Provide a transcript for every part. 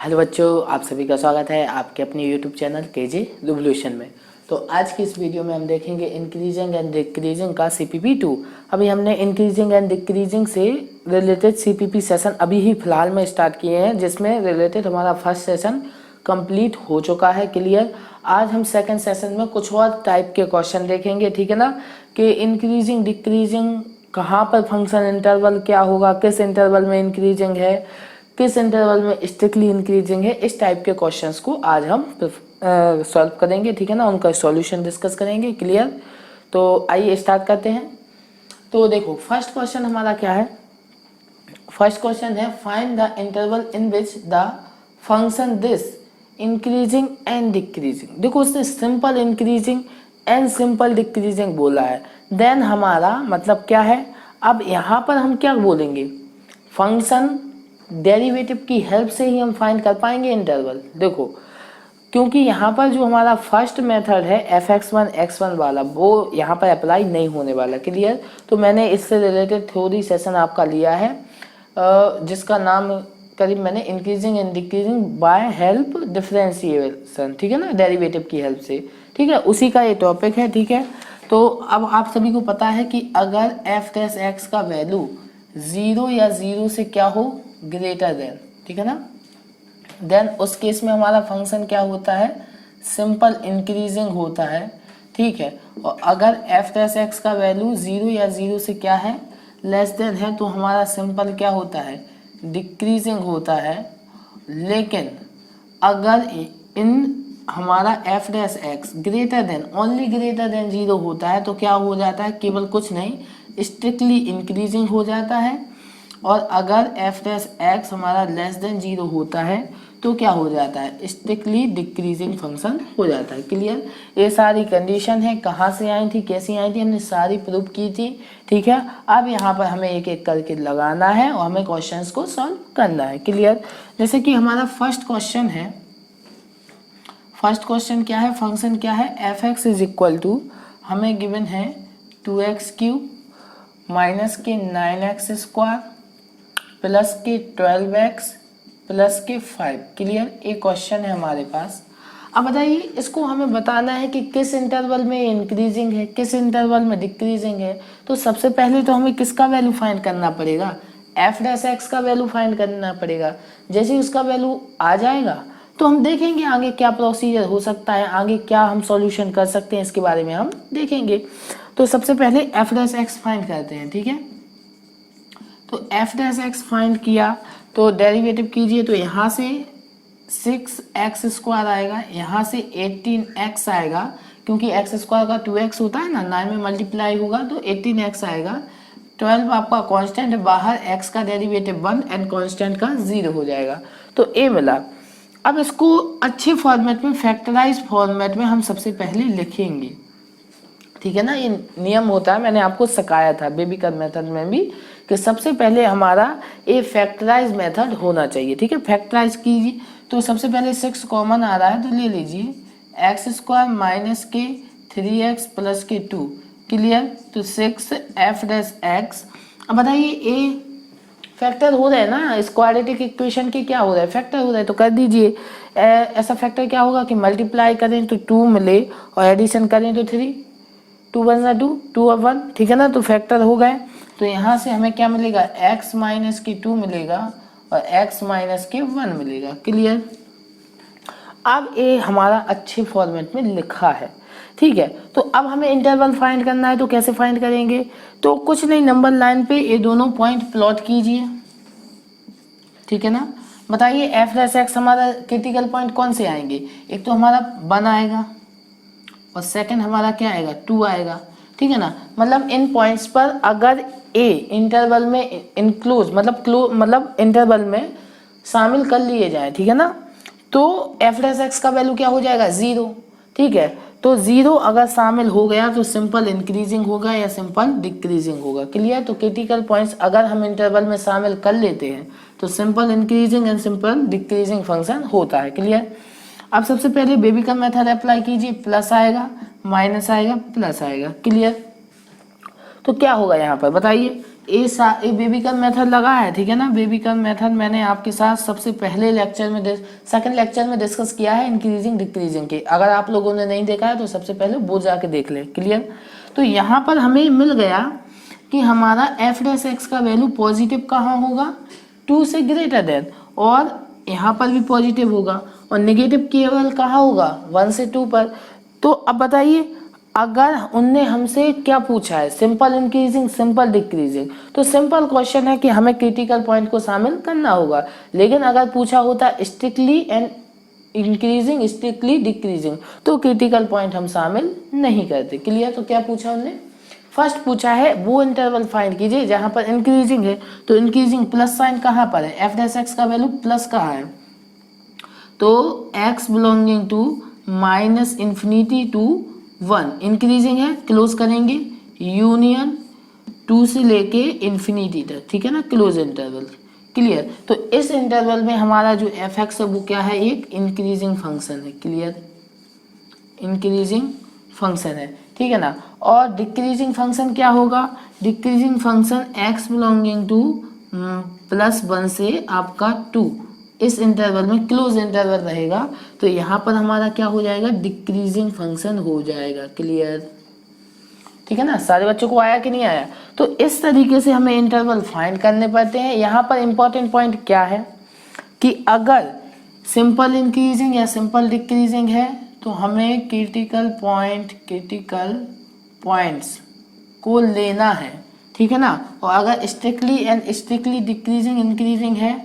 Hello बच्चों, आप सभी का स्वागत है आपके अपने यूट्यूब चैनल केजे रिवोल्यूशन में। तो आज की इस वीडियो में हम देखेंगे इंक्रीजिंग एंड डिक्रीजिंग का CPP2। अभी हमने इंक्रीजिंग एंड डिक्रीजिंग से रिलेटेड CPP सेशन अभी ही फिलहाल में स्टार्ट किए हैं, जिसमें रिलेटेड हमारा फर्स्ट सेशन कंप्लीट हो चुका है, क्लियर। आज हम सेकंड सेशन में कुछ और टाइप के क्वेश्चन देखेंगे, ठीक है ना, कि इंक्रीजिंग डिक्रीजिंग कहाँ पर फंक्शन इंटरवल क्या होगा, किस इंटरवल में इंक्रीजिंग है, किस इंटरवल में स्ट्रिक्टली इंक्रीजिंग है। इस टाइप के क्वेश्चंस को आज हम सॉल्व करेंगे, ठीक है ना, उनका सॉल्यूशन डिस्कस करेंगे, क्लियर। तो आइए स्टार्ट करते हैं। तो देखो फर्स्ट क्वेश्चन हमारा क्या है। फर्स्ट क्वेश्चन है find the interval in which the function this increasing and decreasing. देखो उसने simple increasing and simple decreasing बोला है, देन हमारा मतलब क्या है। अब यहाँ पर हम क्या बोलेंगे, फंक्शन डेरिवेटिव की हेल्प से ही हम फाइंड कर पाएंगे इंटरवल। देखो क्योंकि यहाँ पर जो हमारा फर्स्ट मेथड है fx1 x1 वाला, वो यहाँ पर अप्लाई नहीं होने वाला, क्लियर। तो मैंने इससे रिलेटेड थ्योरी सेशन आपका लिया है, जिसका नाम करीब मैंने increasing and decreasing by help differentiation, ठीक है ना, डेरिवेटिव की हेल्प से, ठीक है, उसी का ये टॉपिक है, ठीक है। तो अब आप सभी को पता है कि अगर f' का वैल्यू 0 या 0 से क्या हो, ग्रेटर देन, ठीक है ना, देन उस केस में हमारा फंक्शन क्या होता है, सिंपल इंक्रीजिंग होता है, ठीक है। और अगर f' का वैल्यू 0 या 0 से क्या है, लेस देन है, तो हमारा सिंपल क्या होता है, डिक्रीजिंग होता है। लेकिन अगर इन हमारा f' greater than, only greater than 0 होता है, तो क्या हो जाता है, केवल कुछ नहीं, स्ट्रिक्टली इंक्रीजिंग हो जाता है। और अगर f' हमारा लेस देन 0 होता है तो क्या हो जाता है, स्ट्रिक्टली डिक्रीजिंग फंक्शन हो जाता है, क्लियर। ये सारी कंडीशन है, कहाँ से आई थी, कैसी आई थी, हमने सारी प्रूव की थी, ठीक है। अब यहाँ पर हमें एक एक करके लगाना है और हमें क्वेश्चंस को सॉल्व करना है, क्लियर। जैसे कि हमारा फर्स्ट क्वेश्चन है, फर्स्ट क्वेश्चन क्या है, फंक्शन क्या है, f(x) इज इक्वल टू हमें गिवन है 2x³ माइनस के 9x स्क्वायर प्लस के 12x प्लस के 5, क्लियर। एक क्वेश्चन है हमारे पास। अब बताइए इसको हमें बताना है कि किस इंटरवल में इंक्रीजिंग है, किस इंटरवल में डिक्रीजिंग है। तो सबसे पहले तो हमें किसका वैल्यू फाइंड करना पड़ेगा, f' का वैल्यू फाइंड करना पड़ेगा। जैसे ही उसका वैल्यू आ जाएगा तो हम देखेंगे आगे क्या प्रोसीजर हो सकता है, आगे क्या हम सॉल्यूशन कर सकते हैं, इसके बारे में हम देखेंगे। तो सबसे पहले f' फाइंड करते हैं, ठीक है। तो f' फाइंड किया तो डेरिवेटिव कीजिए, तो यहाँ से 6x² आएगा, यहाँ से 18x आएगा, क्योंकि x² का 2x होता है ना, 9 में मल्टीप्लाई होगा तो 18x आएगा। 12 आपका कांस्टेंट है बाहर, x का डेरिवेटिव 1 एंड कांस्टेंट का 0 हो जाएगा, तो a मिला। अब इसको अच्छे फॉर्मेट में, फैक्टराइज फॉर्मेट में हम सबसे पहले लिखेंगे, ठीक है ना। ये नियम होता है, मैंने आपको सिखाया था बेबीकर मेथड में भी, कि सबसे पहले हमारा ए फैक्टराइज मेथड होना चाहिए, ठीक है। फैक्टराइज कीजिए, तो सबसे पहले 6 कॉमन आ रहा है तो ले लीजिए, x² माइनस के 3x प्लस के 2, क्लियर। तो 6f'(x). अब बताइए ए फैक्टर हो रहा है ना, इस क्वाड्रेटिक इक्वेशन के क्या हो रहा है, फैक्टर हो रहा है, तो कर दीजिए। ऐसा फैक्टर क्या होगा कि मल्टीप्लाई करें तो 2 मिले और एडिशन करें तो 3, 2 1 2, 2 और 1, ठीक है ना, तो फैक्टर हो गए। तो यहाँ से हमें क्या मिलेगा, x माइनस के 2 मिलेगा और x माइनस के 1 मिलेगा, क्लियर। अब ये हमारा अच्छे फॉर्मेट में लिखा है, ठीक है। तो अब हमें इंटरवल फाइंड करना है, तो कैसे फाइंड करेंगे, तो कुछ नहीं, नंबर लाइन पे ये दोनों पॉइंट प्लॉट कीजिए, ठीक है ना। बताइए f' हमारा क्रिटिकल पॉइंट कौन से आएंगे, एक तो हमारा 1 आएगा और सेकंड हमारा क्या आएगा, 2 आएगा, ठीक है ना। मतलब इन पॉइंट्स पर अगर ए इंटरवल में इंक्लूज मतलब इंटरवल में शामिल कर लिए जाए, ठीक है ना, तो f' का वैल्यू क्या हो जाएगा, 0, ठीक है। तो 0 अगर शामिल हो गया तो सिंपल इंक्रीजिंग होगा या सिंपल डिक्रीजिंग होगा, क्लियर। तो क्रिटिकल पॉइंट्स अगर हम इंटरवल में शामिल कर लेते हैं तो simple increasing and simple decreasing function होता है, क्लियर। अब सबसे पहले बेबीकर मेथड अप्लाई कीजिए, प्लस आएगा माइनस आएगा प्लस आएगा, क्लियर। तो क्या होगा यहाँ पर बताइए, ए बेबिकल मेथड लगा है, ठीक है ना। बेबिकल मेथड मैंने आपके साथ सबसे पहले लेक्चर में सेकंड लेक्चर में डिस्कस किया है इंक्रीजिंग डिक्रीजिंग के। अगर आप लोगों ने नहीं देखा है तो सबसे पहले वो जाके देख ले। क्लियर। तो यहाँ पर हमें मिल गया कि हमारा एफ डैश एक्स का वैल्यू पॉजिटिव कहाँ होगा, 2 से ग्रेटर देन, और यहाँ पर भी पॉजिटिव होगा, और नेगेटिव केवल कहाँ होगा, 1 से 2 पर। तो अब बताइए, अगर उनने हमसे क्या पूछा है, सिंपल इंक्रीजिंग सिंपल डिक्रीजिंग, तो सिंपल क्वेश्चन है कि हमें क्रिटिकल पॉइंट को शामिल करना होगा। लेकिन अगर पूछा होता strictly and increasing strictly decreasing, तो क्रिटिकल पॉइंट हम शामिल नहीं करते। क्लियर। तो क्या पूछा उन्होंने, फर्स्ट पूछा है वो इंटरवल फाइंड कीजिए जहां पर इंक्रीजिंग है, तो इंक्रीजिंग प्लस साइन कहां पर है, एफ डैश एक्स का वैल्यू प्लस कहां है, तो x belonging to minus infinity to 1, increasing है, क्लोज करेंगे, यूनियन 2 से लेके इन्फिनिटी तक, ठीक है ना, क्लोज इंटरवल। क्लियर। तो इस इंटरवल में हमारा जो एफ एक्स है वो क्या है, एक इंक्रीजिंग फंक्शन है। क्लियर, इंक्रीजिंग फंक्शन है, ठीक है ना। और डिक्रीजिंग फंक्शन क्या होगा, decreasing function x belonging to +1 से आपका 2, इस इंटरवल में क्लोज इंटरवल रहेगा, तो यहाँ पर हमारा क्या हो जाएगा, डिक्रीजिंग फंक्शन हो जाएगा। क्लियर, ठीक है ना। सारे बच्चों को आया कि नहीं आया। तो इस तरीके से हमें इंटरवल फाइंड करने पड़ते हैं। यहाँ पर इंपॉर्टेंट पॉइंट क्या है कि अगर सिंपल इंक्रीजिंग या सिंपल डिक्रीजिंग है तो हमें क्रिटिकल पॉइंट्स को लेना है, ठीक है ना। और अगर strictly and strictly decreasing increasing है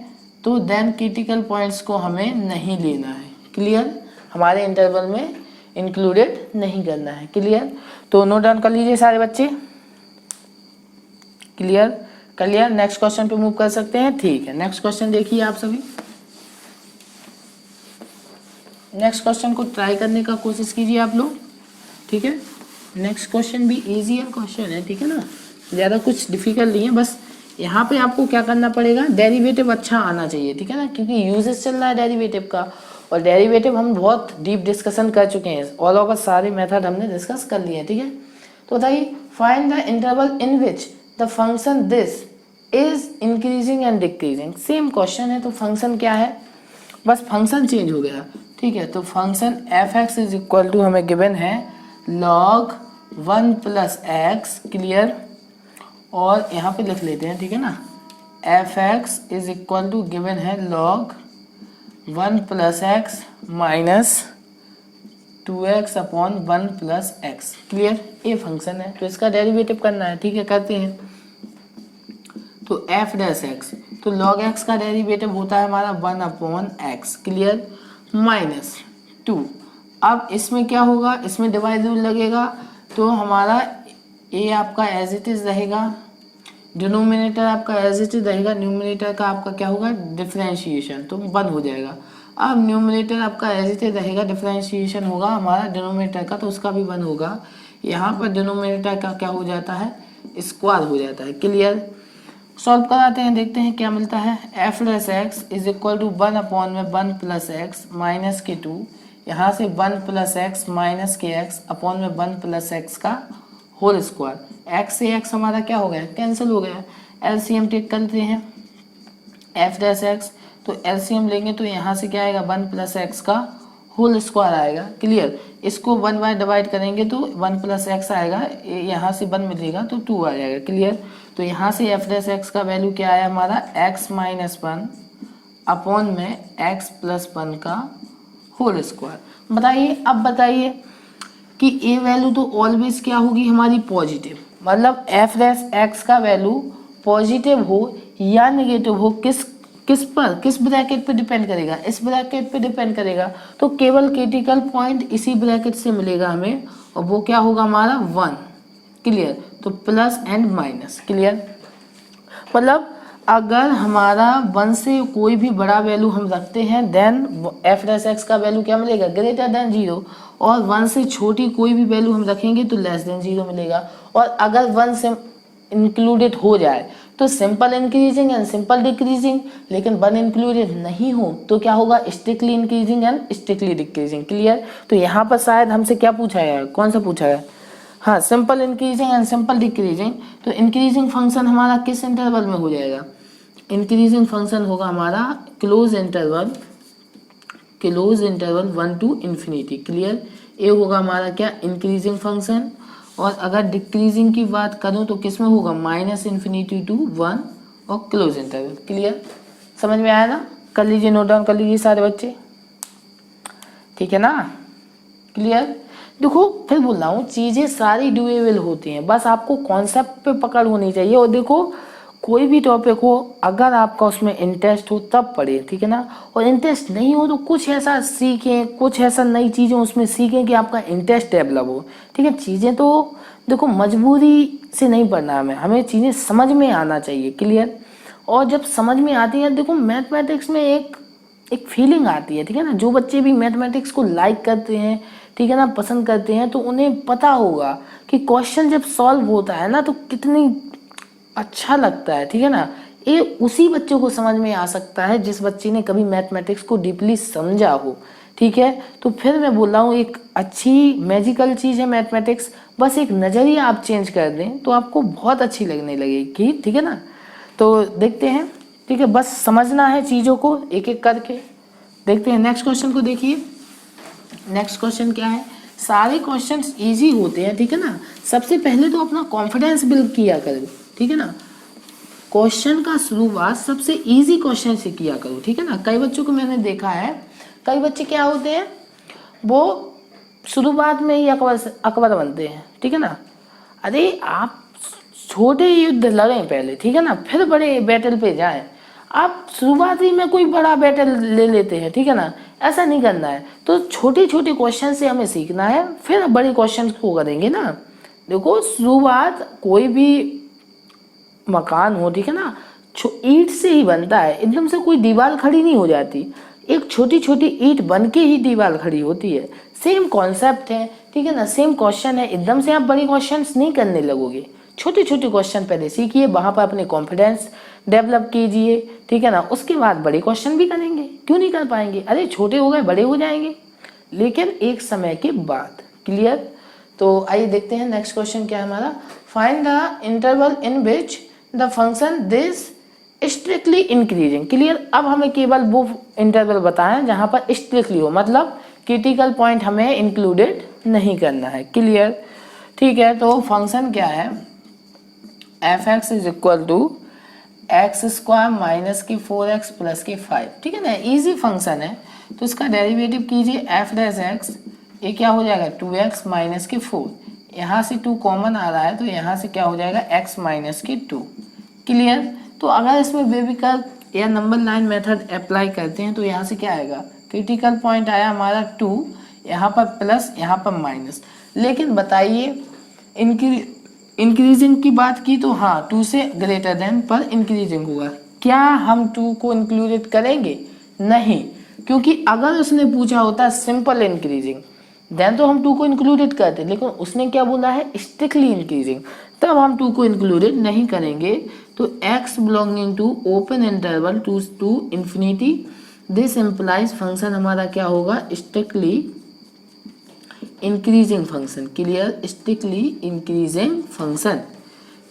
तो देन क्रिटिकल पॉइंट्स को हमें नहीं लेना है। क्लियर, हमारे इंटरवल में इंक्लूडेड नहीं करना है। क्लियर। तो नोट डाउन कर लीजिए सारे बच्चे। क्लियर कर लिया, नेक्स्ट क्वेश्चन पे मूव कर सकते हैं। ठीक है, नेक्स्ट क्वेश्चन देखिए आप सभी। नेक्स्ट क्वेश्चन को ट्राई करने का कोशिश कीजिए आप लोग, ठीक है। नेक्स्ट क्वेश्चन भी इजी क्वेश्चन है, ठीक है ना, ज़्यादा कुछ डिफिकल्ट नहीं है। बस यहाँ पे आपको क्या करना पड़ेगा, डेरिवेटिव अच्छा आना चाहिए, ठीक है ना, क्योंकि यूजेस चल रहा है डेरिवेटिव का, और डेरिवेटिव हम बहुत डीप डिस्कशन कर चुके हैं, ऑल ओवर सारे मेथड हमने डिस्कस कर लिए हैं, ठीक है। तो बताइए, find the interval in which the function this is increasing and decreasing. Same question है, तो फंक्शन क्या है, बस फंक्शन चेंज हो गया, ठीक है। तो function F X is equal to हमें गिवन है log 1 + x। क्लियर। और यहाँ पे लिख लेते हैं, ठीक है ना, F X is equal to given है log 1 + x minus 2x upon 1 + x। Clear, ये फंक्शन है, तो इसका डेरिवेटिव करना है, ठीक है, करते हैं। तो एफ डैश एक्स, तो log x का डेरिवेटिव होता है हमारा 1/x। Clear, minus 2। अब इसमें क्या होगा, इसमें डिवाइड लगेगा, तो हमारा ए आपका एज इट इज रहेगा, डिनोमिनेटर आपका एज इट इज रहेगा, न्यूमिनेटर का आपका क्या होगा, डिफरेंशिएशन, तो 1 हो जाएगा। अब न्यूमिनेटर आपका एज इट इज रहेगा, डिफरेंशिएशन होगा हमारा डिनोमिनेटर का, तो उसका भी 1 होगा। यहाँ पर डिनोमिनेटर का क्या हो जाता है, स्क्वायर हो जाता है। क्लियर, सॉल्व कराते हैं, देखते हैं क्या मिलता है। F dash X is equal to 1/1 + x minus के 2, यहाँ से 1 + x माइनस के x अपॉन में 1 + x का होल स्क्वायर। x से x हमारा क्या हो गया, कैंसिल हो गया। एलसीएम टेक करते हैं एफ डैश एक्स, तो एलसीएम लेंगे तो यहाँ से क्या आएगा, 1 + x का होल स्क्वायर आएगा। क्लियर, इसको 1 बाय डिवाइड करेंगे तो 1 + x आएगा, यहाँ से 1 मिलेगा तो 2 आ जाएगा। क्लियर, तो यहाँ से एफ डैश एक्स का वैल्यू क्या आया हमारा, x - 1 अपॉन में x + 1 का होल स्क्वायर। बताइए, अब बताइए कि ए वैल्यू तो ऑलवेज क्या होगी हमारी, पॉजिटिव, मतलब एफ डैश एक्स का वैल्यू पॉजिटिव हो या नेगेटिव हो, किस ब्रैकेट पे डिपेंड करेगा, इस ब्रैकेट पे डिपेंड करेगा। तो केवल क्रिटिकल पॉइंट इसी ब्रैकेट से मिलेगा हमें, और वो क्या होगा हमारा 1। क्लियर, तो प्लस एंड माइनस। क्लियर, मतलब अगर हमारा 1 से कोई भी बड़ा वैल्यू हम रखते हैं देन एफ डैश एक्स का वैल्यू क्या मिलेगा, ग्रेटर देन 0, और 1 से छोटी कोई भी वैल्यू हम रखेंगे तो लेस देन 0 मिलेगा। और अगर 1 से इंक्लूडेड हो जाए तो simple increasing and simple decreasing, लेकिन 1 इंक्लूडेड नहीं हो तो क्या होगा, strictly increasing and strictly decreasing. Clear, तो यहाँ पर शायद हमसे क्या पूछा है, कौन सा पूछा है, हाँ, simple increasing and simple decreasing. तो इंक्रीजिंग फंक्शन हमारा किस इंटरवल में हो जाएगा? इंक्रीजिंग फंक्शन होगा हमारा close interval 1 to infinity. Clear? ये होगा हमारा क्या? Increasing function. और अगर डिक्रीजिंग की बात करूँ तो किस में होगा? -∞ to 1 और क्लोज इंटरवल। क्लियर? समझ में आया ना? कर लीजिए, नोट डाउन कर लीजिए सारे बच्चे, ठीक है ना? क्लियर? देखो फिर बोल रहा हूँ, चीज़ें सारी डुएबल होती हैं, बस आपको कॉन्सेप्ट पे पकड़ होनी चाहिए। और देखो कोई भी टॉपिक हो, अगर आपका उसमें इंटरेस्ट हो तब पढ़े, ठीक है ना? और इंटरेस्ट नहीं हो तो कुछ ऐसा सीखें, कुछ ऐसा नई चीज़ें उसमें सीखें कि आपका इंटरेस्ट डेवलप हो, ठीक है? चीज़ें तो देखो मजबूरी से नहीं पढ़ना हमें चीज़ें समझ में आना चाहिए। क्लियर? और जब समझ में आती है, देखो मैथमेटिक्स में एक फीलिंग आती है, ठीक है ना? जो बच्चे भी मैथमेटिक्स को लाइक करते हैं, ठीक है ना, पसंद करते हैं, तो उन्हें पता होगा कि क्वेश्चन जब सॉल्व होता है ना तो कितनी अच्छा लगता है, ठीक है ना? ये उसी बच्चे को समझ में आ सकता है जिस बच्चे ने कभी मैथमेटिक्स को डीपली समझा हो, ठीक है? तो फिर मैं बोल रहा हूँ, एक अच्छी मैजिकल चीज़ है मैथमेटिक्स। बस एक नज़रिया आप चेंज कर दें तो आपको बहुत अच्छी लगने लगेगी, ठीक है ना? तो देखते हैं, ठीक है? बस समझना है चीज़ों को एक एक करके। देखते हैं नेक्स्ट क्वेश्चन को। देखिए नेक्स्ट क्वेश्चन क्या है? सारे क्वेश्चंस इजी होते हैं, ठीक है ना? सबसे पहले तो अपना कॉन्फिडेंस बिल्ड किया करो, ठीक है ना? क्वेश्चन का शुरुआत सबसे इजी क्वेश्चन से किया करो, ठीक है ना? कई बच्चों को मैंने देखा है, कई बच्चे क्या होते हैं, वो शुरुआत में ही अकबर बनते हैं, ठीक है ना? अरे आप छोटे युद्ध लड़ें पहले, ठीक है ना, फिर बड़े बैटल पे जाएं। आप शुरुआती में कोई बड़ा बैटल ले लेते हैं, ठीक है ना? ऐसा नहीं करना है। तो छोटे छोटे क्वेश्चन से हमें सीखना है, फिर बड़े क्वेश्चन को करेंगे ना। देखो शुरुआत कोई भी मकान हो, ठीक है ना, ईंट से ही बनता है, एकदम से कोई दीवार खड़ी नहीं हो जाती। एक छोटी छोटी ईंट बन के ही दीवार खड़ी होती है। सेम कॉन्सेप्ट है, ठीक है ना? सेम क्वेश्चन है, एकदम से आप बड़े क्वेश्चंस नहीं करने लगोगे। छोटे छोटे क्वेश्चन पहले सीखिए, वहाँ पर अपने कॉन्फिडेंस डेवलप कीजिए, ठीक है ना? उसके बाद बड़े क्वेश्चन भी करेंगे। क्यों नहीं कर पाएंगे? अरे छोटे हो गए बड़े हो जाएंगे, लेकिन एक समय के बाद। क्लियर? तो आइए देखते हैं नेक्स्ट क्वेश्चन क्या है हमारा। Find the interval in which the function this strictly increasing. Clear? अब हमें केवल वो इंटरवल बताएं जहां पर स्ट्रिक्टली हो, मतलब क्रिटिकल पॉइंट हमें इंक्लूडेड नहीं करना है। क्लियर? ठीक है, तो फंक्शन क्या है? F X is equal to X square minus की 4x प्लस की 5, ठीक है ना? इजी फंक्शन है। तो इसका डेरिवेटिव कीजिए, एफ डैश एक्स, ये क्या हो जाएगा? 2x माइनस की 4। यहाँ से 2 कॉमन आ रहा है तो यहाँ से क्या हो जाएगा? x माइनस की 2। क्लियर? तो अगर इसमें बेबिकर या नंबर लाइन मेथड अप्लाई करते हैं तो यहाँ से क्या आएगा? क्रिटिकल पॉइंट आया हमारा 2, यहाँ पर प्लस, यहाँ पर माइनस। लेकिन बताइए इंक्रीजिंग की बात की तो हाँ 2 से ग्रेटर देन पर इंक्रीजिंग होगा। क्या हम 2 को इंक्लूडेड करेंगे? नहीं, क्योंकि अगर उसने पूछा होता सिंपल इंक्रीजिंग देन तो हम 2 को इंक्लूडेड करते, लेकिन उसने क्या बोला है? स्ट्रिक्टली इंक्रीजिंग, तब हम 2 को इंक्लूडेड नहीं करेंगे। तो x belonging to open interval to infinity, this implies function हमारा क्या होगा? Strictly increasing function. Clear? Strictly increasing function.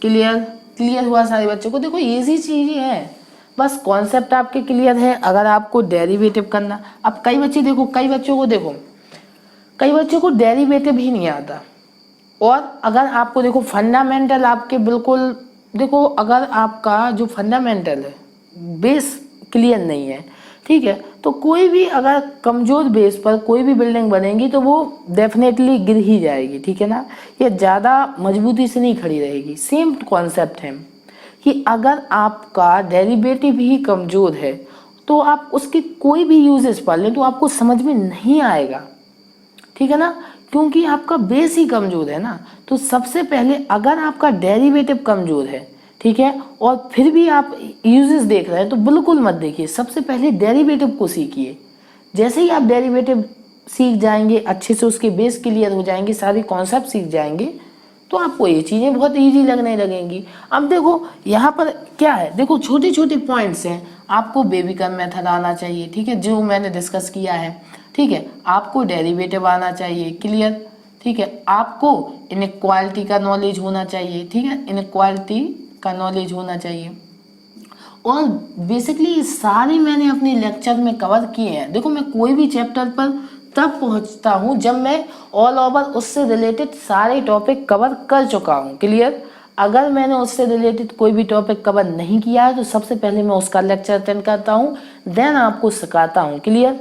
Clear? Clear हुआ सारे बच्चों को? देखो इजी चीज है, बस कॉन्सेप्ट आपके क्लियर है। अगर आपको डेरिवेटिव करना, अब कई बच्चे देखो, कई बच्चों को डेरिवेटिव ही नहीं आता। और अगर आपको देखो फंडामेंटल आपके बिल्कुल, देखो अगर आपका जो फंडामेंटल है बेस क्लियर नहीं है, ठीक है, तो कोई भी अगर कमजोर बेस पर कोई भी बिल्डिंग बनेगी तो वो डेफिनेटली गिर ही जाएगी, ठीक है ना? ये ज़्यादा मजबूती से नहीं खड़ी रहेगी। सेम कॉन्सेप्ट है कि अगर आपका डेरिवेटिव ही कमजोर है तो आप उसके कोई भी यूजेस पढ़ लें तो आपको समझ में नहीं आएगा, ठीक है ना? क्योंकि आपका बेस ही कमजोर है ना। तो सबसे पहले अगर आपका डेरिवेटिव कमजोर है, ठीक है, और फिर भी आप यूजेस देख रहे हैं तो बिल्कुल मत देखिए, सबसे पहले डेरिवेटिव को सीखिए। जैसे ही आप डेरिवेटिव सीख जाएंगे, अच्छे से उसके बेस क्लियर हो जाएंगे, सारे कॉन्सेप्ट सीख जाएंगे, तो आपको ये चीज़ें बहुत इजी लगने लगेंगी। अब देखो यहाँ पर क्या है, देखो छोटे छोटे पॉइंट्स हैं। आपको बेबिकर मेथड आना चाहिए, ठीक है, जो मैंने डिस्कस किया है, ठीक है। आपको डेरिवेटिव आना चाहिए, क्लियर। ठीक है, आपको इनइक्वालिटी का नॉलेज होना चाहिए, ठीक है, इनइक्वालिटी का नॉलेज होना चाहिए। और बेसिकली सारे मैंने अपने लेक्चर में कवर किए हैं। देखो मैं कोई भी चैप्टर पर तब पहुंचता हूं जब मैं ऑल ओवर उससे रिलेटेड सारे टॉपिक कवर कर चुका हूं। क्लियर? अगर मैंने उससे रिलेटेड कोई भी टॉपिक कवर नहीं किया है तो सबसे पहले मैं उसका लेक्चर अटेंड करता हूं, देन आपको सिखाता हूं। क्लियर?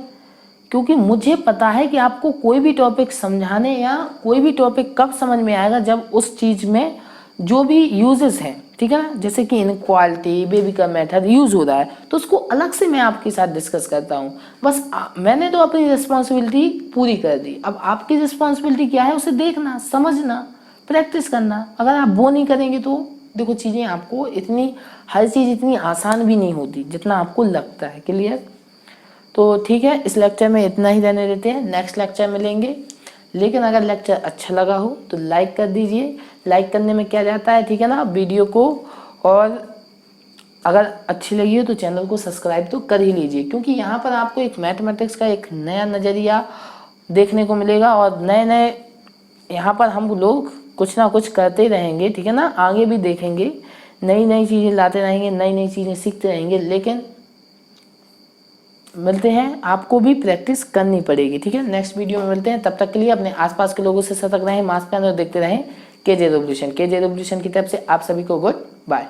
क्योंकि मुझे पता है कि आपको कोई भी टॉपिक समझाने या कोई भी टॉपिक कब समझ में आएगा, जब उस चीज़ में जो भी यूजेस हैं, ठीक है ना, जैसे कि इनक्वालिटी, बेबी का मेथड यूज हो रहा है तो उसको अलग से मैं आपके साथ डिस्कस करता हूँ। बस मैंने तो अपनी रिस्पॉन्सिबिलिटी पूरी कर दी। अब आपकी रिस्पॉन्सिबिलिटी क्या है? उसे देखना, समझना, प्रैक्टिस करना। अगर आप वो नहीं करेंगे तो देखो चीज़ें आपको इतनी, हर चीज़ इतनी आसान भी नहीं होती जितना आपको लगता है। क्लियर? तो ठीक है, इस लेक्चर में इतना ही रहने देते हैं, नेक्स्ट लेक्चर मिलेंगे। लेकिन अगर लेक्चर अच्छा लगा हो तो लाइक कर दीजिए। लाइक करने में क्या जाता है, ठीक है ना, वीडियो को। और अगर अच्छी लगी हो तो चैनल को सब्सक्राइब तो कर ही लीजिए, क्योंकि यहाँ पर आपको एक मैथमेटिक्स का एक नया नज़रिया देखने को मिलेगा और नए नए यहाँ पर हम लोग कुछ ना कुछ करते रहेंगे, ठीक है ना, आगे भी देखेंगे, नई नई चीज़ें लाते रहेंगे, नई नई चीज़ें सीखते रहेंगे। लेकिन मिलते हैं, आपको भी प्रैक्टिस करनी पड़ेगी, ठीक है। नेक्स्ट वीडियो में मिलते हैं, तब तक के लिए अपने आसपास के लोगों से सतर्क रहें, मास्क पहने और देखते रहें केजे रिवोल्यूशन। केजे रिवोल्यूशन की तरफ से आप सभी को गुड बाय।